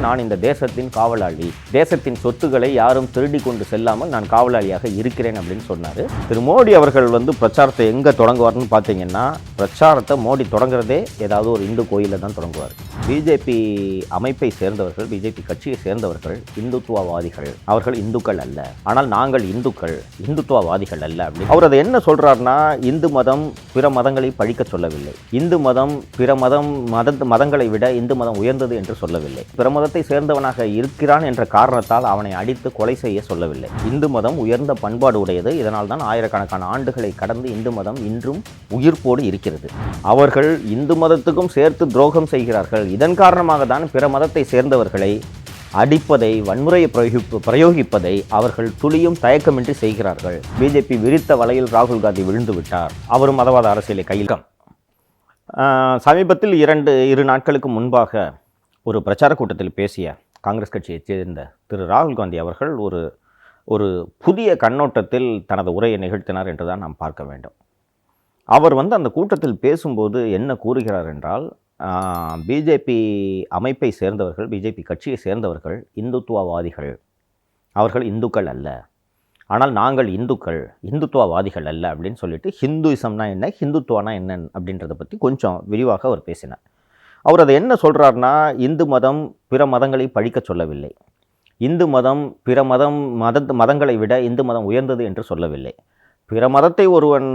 நான் இந்த தேசத்தின் காவலாளி, தேசத்தின் சொத்துக்களை யாரும் திருடி கொண்டு செல்லாமல் நான் காவலாளியாக இருக்கிறேன் அப்படின்னு சொன்னார். திரு மோடி அவர்கள் பிரச்சாரத்தை எங்கே தொடங்குவார்னு பார்த்தீங்கன்னா, பிரச்சாரத்தை மோடி தொடங்குறதே ஏதாவது ஒரு இந்து கோயிலில் தான் தொடங்குவார். பிஜேபி அமைப்பை சேர்ந்தவர்கள், பிஜேபி கட்சியை சேர்ந்தவர்கள் இந்துத்துவவாதிகள், அவர்கள் இந்துக்கள் அல்ல, ஆனால் நாங்கள் இந்துக்கள், இந்துத்துவவாதிகள் அல்ல அப்படின்னு அவர் அதை என்ன சொல்றாருன்னா, இந்து மதம் பிற மதங்களை பழிக்க சொல்லவில்லை, இந்து மதம் பிற மதங்களை விட இந்து மதம் உயர்ந்தது என்று சொல்லவில்லை, பிற மதத்தை சேர்ந்தவனாக இருக்கிறான் என்ற காரணத்தால் அவனை அடித்து கொலை செய்ய சொல்லவில்லை. இந்து மதம் உயர்ந்த பண்பாடு உடையது, இதனால் தான் ஆயிரக்கணக்கான ஆண்டுகளை கடந்து இந்து மதம் இன்றும் உயிர்ப்போடு இருக்கிறது. அவர்கள் இந்து மதத்துக்கும் சேர்த்து துரோகம் செய்கிறார்கள். இதன் காரணமாக தான் பிற மதத்தை சேர்ந்தவர்களை அடிப்பதை, வன்முறையை பிரயோகிப்பதை அவர்கள் துளியும் தயக்கமின்றி செய்கிறார்கள். பிஜேபி விரித்த வலையில் ராகுல் காந்தி விழுந்து விட்டார். அவரும் மதவாத அரசியலை கையில். சமீபத்தில் இரு நாட்களுக்கு முன்பாக ஒரு பிரச்சார கூட்டத்தில் பேசிய காங்கிரஸ் கட்சியைச் சேர்ந்த திரு ராகுல் காந்தி அவர்கள் ஒரு புதிய கண்ணோட்டத்தில் தனது உரையை நிகழ்த்தினார் என்று தான் நாம் பார்க்க வேண்டும். அவர் அந்த கூட்டத்தில் பேசும்போது என்ன கூறுகிறார் என்றால், பிஜேபி அமைப்பை சேர்ந்தவர்கள், பிஜேபி கட்சியை சேர்ந்தவர்கள் இந்துத்துவவாதிகள், அவர்கள் இந்துக்கள் அல்ல, ஆனால் நாங்கள் இந்துக்கள், இந்துத்துவவாதிகள் அல்ல அப்படின்னு சொல்லிட்டு ஹிந்துயிசம்னா என்ன, ஹிந்துத்துவனா என்ன அப்படின்றத பற்றி கொஞ்சம் விரிவாக அவர் பேசினார். அவர் அதை என்ன சொல்கிறார்னா, இந்து மதம் பிற மதங்களை பழிக்க சொல்லவில்லை, இந்து மதம் பிற மதங்களை விட இந்து மதம் உயர்ந்தது என்று சொல்லவில்லை, பிற மதத்தை ஒருவன்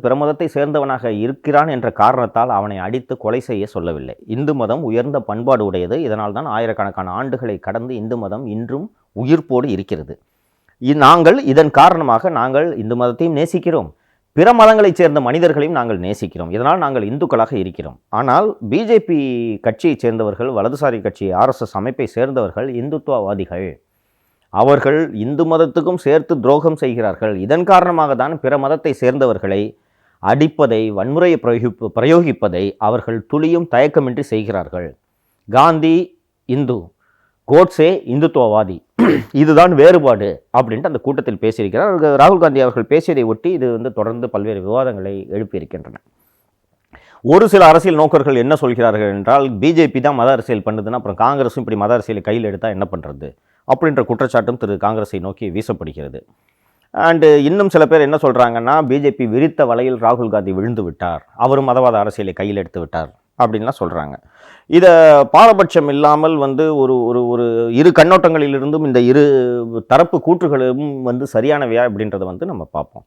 பிற மதத்தை சேர்ந்தவனாக இருக்கிறான் என்ற காரணத்தால் அவனை அடித்து கொலை செய்ய சொல்லவில்லை. இந்து மதம் உயர்ந்த பண்பாடு உடையது, இதனால் தான் ஆயிரக்கணக்கான ஆண்டுகளை கடந்து இந்து மதம் இன்றும் உயிர்ப்போடு இருக்கிறது. நாங்கள் இதன் காரணமாக நாங்கள் இந்து மதத்தையும் நேசிக்கிறோம், பிற மதங்களைச் சேர்ந்த மனிதர்களையும் நாங்கள் நேசிக்கிறோம், இதனால் நாங்கள் இந்துக்களாக இருக்கிறோம். ஆனால் பிஜேபி கட்சியைச் சேர்ந்தவர்கள், வலதுசாரி கட்சி RSS அமைப்பை சேர்ந்தவர்கள் இந்துத்துவவாதிகள், அவர்கள் இந்து மதத்துக்கும் சேர்த்து துரோகம் செய்கிறார்கள். இதன் காரணமாக தான் பிற மதத்தை சேர்ந்தவர்களை அடிப்பதை, வன்முறையை பிரயோகிப்பதை அவர்கள் துளியும் தயக்கமின்றி செய்கிறார்கள். காந்தி இந்து, கோட்ஸே இந்துத்துவவாதி, இதுதான் வேறுபாடு அப்படின்ட்டு அந்த கூட்டத்தில் பேசியிருக்கிறார். ராகுல் காந்தி அவர்கள் பேசியதை ஒட்டி இது தொடர்ந்து பல்வேறு விவாதங்களை எழுப்பியிருக்கின்றன. ஒரு சில அரசியல் நோக்கர்கள் என்ன சொல்கிறார்கள் என்றால், பிஜேபி தான் மத அரசியல் பண்ணுதுன்னா அப்புறம் காங்கிரஸும் இப்படி மத அரசியலை கையில் எடுத்தால் என்ன பண்ணுறது அப்படின்ற குற்றச்சாட்டும் திரு காங்கிரஸை நோக்கி வீசப்படுகிறது. அண்டு இன்னும் சில பேர் என்ன சொல்கிறாங்கன்னா, பிஜேபி விரித்த வலையில் ராகுல் காந்தி விழுந்து விட்டார், அவரும் மதவாத அரசியலை கையில் எடுத்து விட்டார் அப்படின்லாம் சொல்கிறாங்க. இதை பாரபட்சம் இல்லாமல் ஒரு ஒரு இரு கண்ணோட்டங்களிலிருந்தும் இந்த இரு தரப்பு கூற்றுகளும் சரியானவையா அப்படின்றத நம்ம பார்ப்போம்.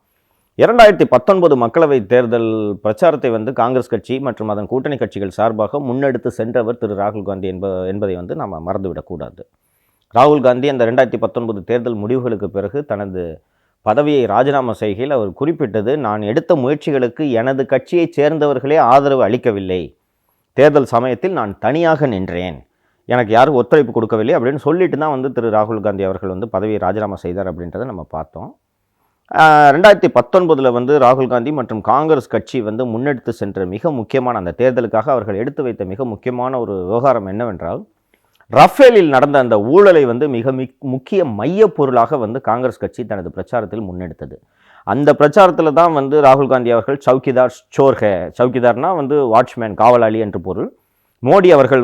2019 மக்களவை தேர்தல் பிரச்சாரத்தை காங்கிரஸ் கட்சி மற்றும் அதன் கூட்டணி கட்சிகள் சார்பாக முன்னெடுத்து சென்றவர் திரு ராகுல் காந்தி என்பதை நாம் மறந்துவிடக்கூடாது. ராகுல் காந்தி அந்த 2019 தேர்தல் முடிவுகளுக்கு பிறகு தனது பதவியை ராஜினாமா செய்கையில் அவர் குறிப்பிட்டது, நான் எடுத்த முயற்சிகளுக்கு எனது கட்சியைச் சேர்ந்தவர்களே ஆதரவு அளிக்கவில்லை, தேர்தல் சமயத்தில் நான் தனியாக நின்றேன், எனக்கு யாரும் ஒத்துழைப்பு கொடுக்கவில்லை அப்படின்னு சொல்லிட்டு தான் திரு ராகுல் காந்தி அவர்கள் பதவியை ராஜினாமா செய்தார் அப்படின்றத நம்ம பார்த்தோம். 2019 ராகுல் காந்தி மற்றும் காங்கிரஸ் கட்சி முன்னெடுத்து சென்ற மிக முக்கியமான அந்த தேர்தலுக்காக அவர்கள் எடுத்து வைத்த மிக முக்கியமான ஒரு விவகாரம் என்னவென்றால், ரஃபேலில் நடந்த அந்த ஊழலை மிக முக்கிய மைய பொருளாக காங்கிரஸ் கட்சி தனது பிரச்சாரத்தில் முன்னெடுத்தது. அந்த பிரச்சாரத்தில் தான் ராகுல் காந்தி அவர்கள் சவுக்கிதார் சோர் ஹே, சவுக்கிதார்னா வாட்ச்மேன், காவலாளி என்று பொருள். மோடி அவர்கள்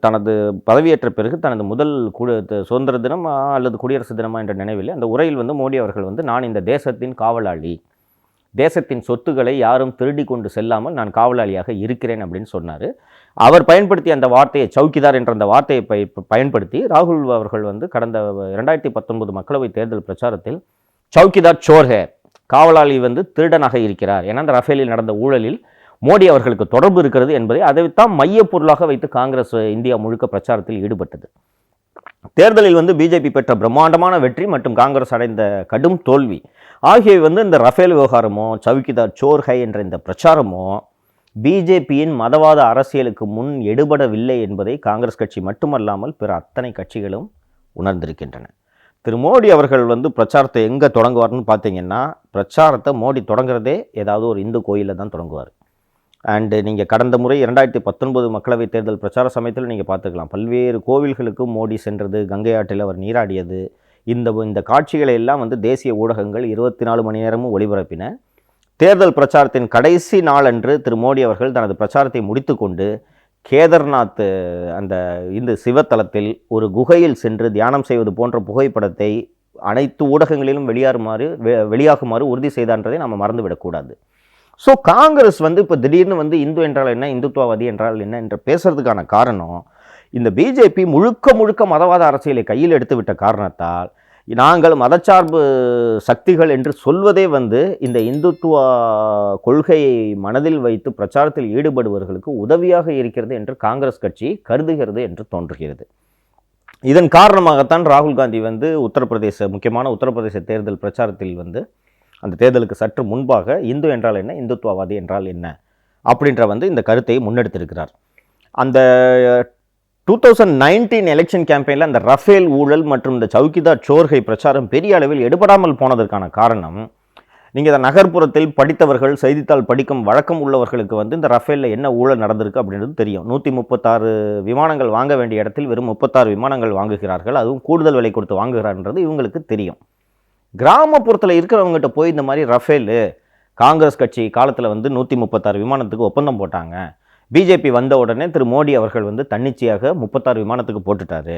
தனது பதவியேற்ற பிறகு தனது முதல் சுதந்திர தினம் அல்லது குடியரசு தினமா என்ற நினைவில் அந்த உரையில் மோடி அவர்கள் நான் இந்த தேசத்தின் காவலாளி, தேசத்தின் சொத்துக்களை யாரும் திருடி கொண்டு செல்லாமல் நான் காவலாளியாக இருக்கிறேன் அப்படின்னு சொன்னார். அவர் பயன்படுத்திய அந்த வார்த்தையை, சவுக்கிதார் என்ற அந்த வார்த்தையை பயன்படுத்தி ராகுல் அவர்கள் கடந்த 2019 மக்களவை தேர்தல் பிரச்சாரத்தில் சவுக்கிதார் சோர் ஹே, காவலாளி திருடனாக இருக்கிறார், ஏன்னா அந்த ரஃபேலில் நடந்த ஊழலில் மோடி அவர்களுக்கு தொடர்பு இருக்கிறது என்பதை அதைத்தான் மைய பொருளாக வைத்து காங்கிரஸ் இந்தியா முழுக்க பிரச்சாரத்தில் ஈடுபட்டது. தேர்தலில் பிஜேபி பெற்ற பிரம்மாண்டமான வெற்றி மற்றும் காங்கிரஸ் அடைந்த கடும் தோல்வி ஆகியவை இந்த ரஃபேல் விவகாரமோ சவுக்கிதார் சோர் ஹை என்ற இந்த பிரச்சாரமோ பிஜேபியின் மதவாத அரசியலுக்கு முன் எடுபடவில்லை என்பதை காங்கிரஸ் கட்சி மட்டுமல்லாமல் பிற அத்தனை கட்சிகளும் உணர்ந்திருக்கின்றன. திரு மோடி அவர்கள் பிரச்சாரத்தை எங்கே தொடங்குவார்னு பார்த்தீங்கன்னா, பிரச்சாரத்தை மோடி தொடங்குறதே ஏதாவது ஒரு இந்து கோயிலில் தான் தொடங்குவார். அண்டு நீங்கள் கடந்த முறை 2019 மக்களவை தேர்தல் பிரச்சார சமயத்தில் நீங்கள் பார்த்துக்கலாம், பல்வேறு கோவில்களுக்கு மோடி சென்றது, கங்கை ஆற்றில் அவர் நீராடியது, இந்த காட்சிகளை எல்லாம் தேசிய ஊடகங்கள் 24 மணி நேரமும் ஒளிபரப்பின. தேர்தல் பிரச்சாரத்தின் கடைசி நாள் அன்று திரு மோடி அவர்கள் தனது பிரச்சாரத்தை முடித்து கொண்டு கேதார்நாத் அந்த இந்த சிவத்தலத்தில் ஒரு குகையில் சென்று தியானம் செய்வது போன்ற புகைப்படத்தை அனைத்து ஊடகங்களிலும் வெளியாகுமாறு உறுதி செய்தான்றதை நம்ம மறந்துவிடக்கூடாது. ஸோ காங்கிரஸ் இப்போ திடீர்னு இந்து என்றால் என்ன, இந்துத்துவவாதி என்றால் என்ன என்று பேசுறதுக்கான காரணம், இந்த பிஜேபி முழுக்க மதவாத அரசியலை கையில் எடுத்துவிட்ட காரணத்தால் நாங்கள் மதச்சார்பு சக்திகள் என்று சொல்வதே இந்த இந்துத்துவ கொள்கையை மனதில் வைத்து பிரச்சாரத்தில் ஈடுபடுபவர்களுக்கு உதவியாக இருக்கிறது என்று காங்கிரஸ் கட்சி கருதுகிறது என்று தோன்றுகிறது. இதன் காரணமாகத்தான் ராகுல் காந்தி முக்கியமான உத்தரப்பிரதேச தேர்தல் பிரச்சாரத்தில் அந்த தேர்தலுக்கு சற்று முன்பாக இந்து என்றால் என்ன, இந்துத்துவவாதி என்றால் என்ன அப்படின்ற இந்த கருத்தை முன்னெடுத்திருக்கிறார். அந்த 2019 எலெக்ஷன் கேம்பெயினில் அந்த ரஃபேல் ஊழல் மற்றும் இந்த சவுக்கிதார் சோர்கை பிரச்சாரம் பெரிய அளவில் எடுபடாமல் போனதற்கான காரணம், நீங்கள் இந்த நகர்ப்புறத்தில் படித்தவர்கள், செய்தித்தாள் படிக்கும் வழக்கம் உள்ளவர்களுக்கு இந்த ரஃபேலில் என்ன ஊழல் நடந்திருக்கு அப்படின்றது தெரியும். 136 விமானங்கள் வாங்க வேண்டிய இடத்தில் வெறும் 36 விமானங்கள் வாங்குகிறார்கள், அதுவும் கூடுதல் விலை கொடுத்து வாங்குகிறார்ன்றது இவங்களுக்கு தெரியும். கிராமப்புறத்தில் இருக்கிறவங்ககிட்ட போய் இந்த மாதிரி ரஃபேலு காங்கிரஸ் கட்சி காலத்தில் 136 விமானத்துக்கு ஒப்பந்தம் போட்டாங்க, பிஜேபி வந்த உடனே திரு மோடி அவர்கள் தன்னிச்சையாக 36 விமானத்துக்கு போட்டுட்டாரு,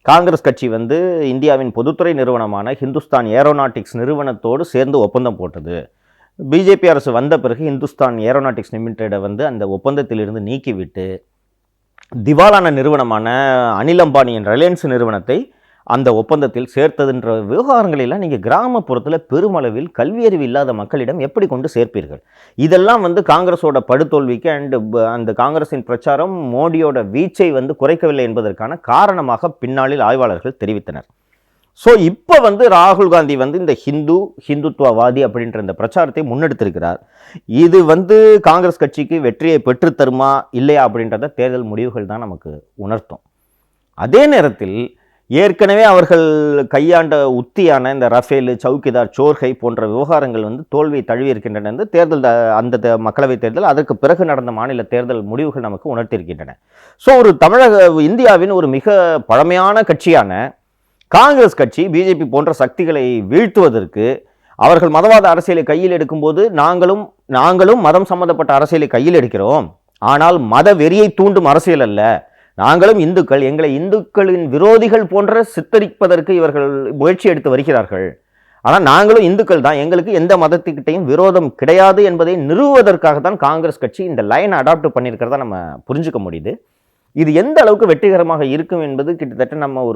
காங்கிரஸ் கட்சி இந்தியாவின் பொதுத்துறை நிறுவனமான ஹிந்துஸ்தான் ஏரோநாட்டிக்ஸ் நிறுவனத்தோடு சேர்ந்து ஒப்பந்தம் போட்டது, பிஜேபி அரசு வந்த பிறகு ஹிந்துஸ்தான் ஏரோநாட்டிக்ஸ் லிமிடெடை அந்த ஒப்பந்தத்திலிருந்து நீக்கிவிட்டு திவாலான நிறுவனமான அனில் அம்பானியின் ரிலையன்ஸ் நிறுவனத்தை அந்த ஒப்பந்தத்தில் சேர்த்ததுன்ற விவகாரங்களெல்லாம் நீங்கள் கிராமப்புறத்தில் பெருமளவில் கல்வியறிவு இல்லாத மக்களிடம் எப்படி கொண்டு சேர்ப்பீர்கள்? இதெல்லாம் காங்கிரஸோட படுதோல்விக்கு அந்த காங்கிரஸின் பிரச்சாரம் மோடியோட வீச்சை குறைக்கவில்லை என்பதற்கான காரணமாக பின்னாளில் ஆய்வாளர்கள் தெரிவித்தனர். ஸோ இப்போ ராகுல் காந்தி இந்த ஹிந்துத்துவவாதி அப்படின்ற இந்த பிரச்சாரத்தை முன்னெடுத்திருக்கிறார். இது காங்கிரஸ் கட்சிக்கு வெற்றியை பெற்று தருமா இல்லையா அப்படின்றத தேர்தல் முடிவுகள் தான் நமக்கு உணர்த்தும். அதே நேரத்தில் ஏற்கனவே அவர்கள் கையாண்ட உத்தியான இந்த ரஃபேல், சவுக்கிதார் சோர்கை போன்ற விவகாரங்கள் தோல்வியை தழுவி இருக்கின்றன. அந்த மக்களவைத் தேர்தல், அதற்கு பிறகு நடந்த மாநில தேர்தல் முடிவுகள் நமக்கு உணர்த்தியிருக்கின்றன. ஸோ ஒரு இந்தியாவின் ஒரு மிக பழமையான கட்சியான காங்கிரஸ் கட்சி பிஜேபி போன்ற சக்திகளை வீழ்த்துவதற்கு அவர்கள் மதவாத அரசியலை கையில் எடுக்கும்போது நாங்களும் மதம் சம்பந்தப்பட்ட அரசியலை கையில் எடுக்கிறோம், ஆனால் மத வெறியை தூண்டும் அரசியல் அல்ல, நாங்களும் இந்துக்கள், எங்களை இந்துக்களின் விரோதிகள் போன்ற சித்தரிப்பதற்கு இவர்கள் முயற்சி எடுத்து வருகிறார்கள், ஆனால் நாங்களும் இந்துக்கள் தான், எங்களுக்கு எந்த மதத்துக்கிட்டையும் விரோதம் கிடையாது என்பதை நிறுவுவதற்காக தான் காங்கிரஸ் கட்சி இந்த லைனை அடாப்ட் பண்ணியிருக்கிறதா நம்ம புரிஞ்சுக்க முடியுது. இது எந்த அளவுக்கு வெற்றிகரமாக இருக்கும் என்பது கிட்டத்தட்ட நம்ம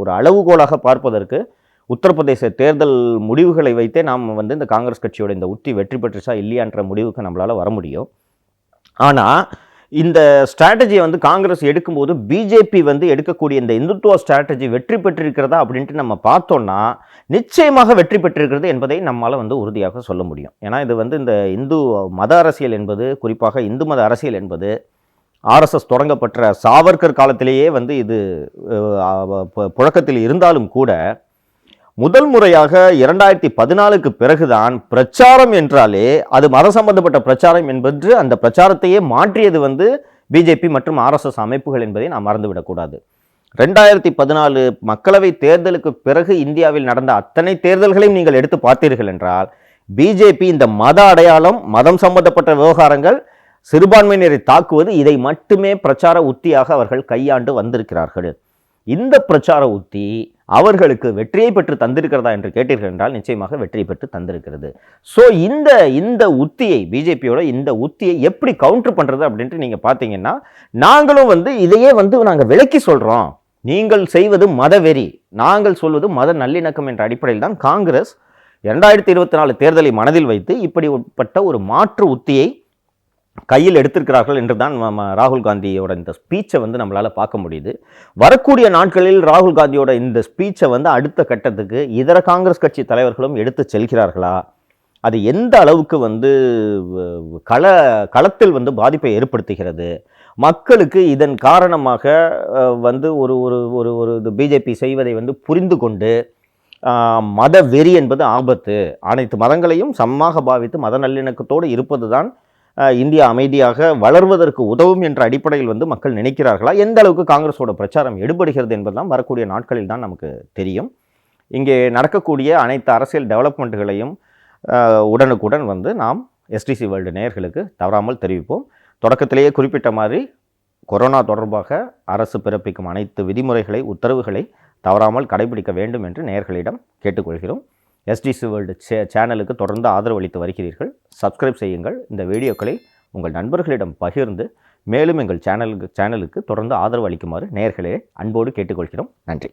ஒரு அளவுகோலாக பார்ப்பதற்கு உத்தரப்பிரதேச தேர்தல் முடிவுகளை வைத்தே நாம் இந்த காங்கிரஸ் கட்சியோட இந்த உத்தி வெற்றி பெற்றுச்சா இல்லையான்ற முடிவுக்கு நம்மளால் வர முடியும். ஆனால் இந்த ஸ்ட்ராட்டஜியை காங்கிரஸ் எடுக்கும்போது பிஜேபி எடுக்கக்கூடிய இந்த இந்துத்துவ ஸ்ட்ராட்டஜி வெற்றி பெற்றிருக்கிறதா அப்படின்ட்டு நம்ம பார்த்தோம்னா நிச்சயமாக வெற்றி பெற்றிருக்கிறது என்பதை நம்மளால் உறுதியாக சொல்ல முடியும். ஏன்னா இது இந்த இந்து மத அரசியல் என்பது, குறிப்பாக இந்து மத அரசியல் என்பது ஆர்எஸ்எஸ் தொடங்கப்பட்ட சாவர்கர் காலத்திலேயே இது புழக்கத்தில் இருந்தாலும் கூட முதல் முறையாக 2014க்கு பிறகுதான் பிரச்சாரம் என்றாலே அது மத சம்பந்தப்பட்ட பிரச்சாரம் என்பது அந்த பிரச்சாரத்தையே மாற்றியது பிஜேபி மற்றும் ஆர்எஸ்எஸ் அமைப்புகள் என்பதை நாம் மறந்துவிடக்கூடாது. 2014 மக்களவை தேர்தலுக்கு பிறகு இந்தியாவில் நடந்த அத்தனை தேர்தல்களையும் நீங்கள் எடுத்து பார்த்தீர்கள் என்றால் பிஜேபி இந்த மத அடையாளம், மதம் சம்பந்தப்பட்ட விவகாரங்கள், சிறுபான்மையினரை தாக்குவது, இதை மட்டுமே பிரச்சார உத்தியாக அவர்கள் கையாண்டு வந்திருக்கிறார்கள். இந்த பிரச்சார உத்தி அவர்களுக்கு வெற்றியை பெற்று தந்திருக்கிறதா என்று கேட்டீர்கள் என்றால் நிச்சயமாக வெற்றியை பெற்று தந்திருக்கிறது. ஸோ இந்த உத்தியை, பிஜேபியோட இந்த உத்தியை எப்படி கவுண்டர் பண்ணுறது அப்படின்ட்டு நீங்கள் பார்த்தீங்கன்னா, நாங்களும் இதையே நாங்கள் விளக்கி சொல்கிறோம், நீங்கள் செய்வது மதவெறி, நாங்கள் சொல்வது மத நல்லிணக்கம் என்ற அடிப்படையில் தான் காங்கிரஸ் 2024 தேர்தலை மனதில் வைத்து இப்படிப்பட்ட ஒரு மாற்று உத்தியை கையில் எடுத்திருக்கிறார்கள் என்று தான் ராகுல் காந்தியோட இந்த ஸ்பீச்சை நம்மளால் பார்க்க முடியுது. வரக்கூடிய நாட்களில் ராகுல் காந்தியோட இந்த ஸ்பீச்சை அடுத்த கட்டத்துக்கு இதர காங்கிரஸ் கட்சி தலைவர்களும் எடுத்து செல்கிறார்களா, அது எந்த அளவுக்கு களத்தில் பாதிப்பை ஏற்படுத்துகிறது, மக்களுக்கு இதன் காரணமாக ஒரு ஒரு ஒரு பிஜேபி செய்வதை புரிந்து கொண்டு மத வெறி என்பது ஆபத்து, அனைத்து மதங்களையும் சமமாக பாவித்து மத நல்லிணக்கத்தோடு இருப்பது தான் இந்தியா அமைதியாக வளர்வதற்கு உதவும் என்ற அடிப்படையில் மக்கள் நினைக்கிறார்களா, எந்த அளவுக்கு காங்கிரஸோட பிரச்சாரம் எடுபடுகிறது என்பதெல்லாம் வரக்கூடிய நாட்களில் தான் நமக்கு தெரியும். இங்கே நடக்கக்கூடிய அனைத்து அரசியல் டெவலப்மெண்ட்டுகளையும் உடனுக்குடன் நாம் எஸ்டிசி வேர்ல்டு நேயர்களுக்கு தவறாமல் தெரிவிப்போம். தொடக்கத்திலேயே குறிப்பிட்ட மாதிரி கொரோனா தொடர்பாக அரசு பிறப்பிக்கும் அனைத்து விதிமுறைகளை, உத்தரவுகளை தவறாமல் கடைபிடிக்க வேண்டும் என்று நேயர்களிடம் கேட்டுக்கொள்கிறோம். எஸ்டிசி வேர்ல்டு சேனலுக்கு தொடர்ந்து ஆதரவு அளித்து வருகிறீர்கள். சப்ஸ்கிரைப் செய்யுங்கள். இந்த வீடியோக்களை உங்கள் நண்பர்களிடம் பகிர்ந்து மேலும் எங்கள் சேனலுக்கு தொடர்ந்து ஆதரவு அளிக்குமாறு நேயர்களே அன்போடு கேட்டுக்கொள்கிறோம். நன்றி.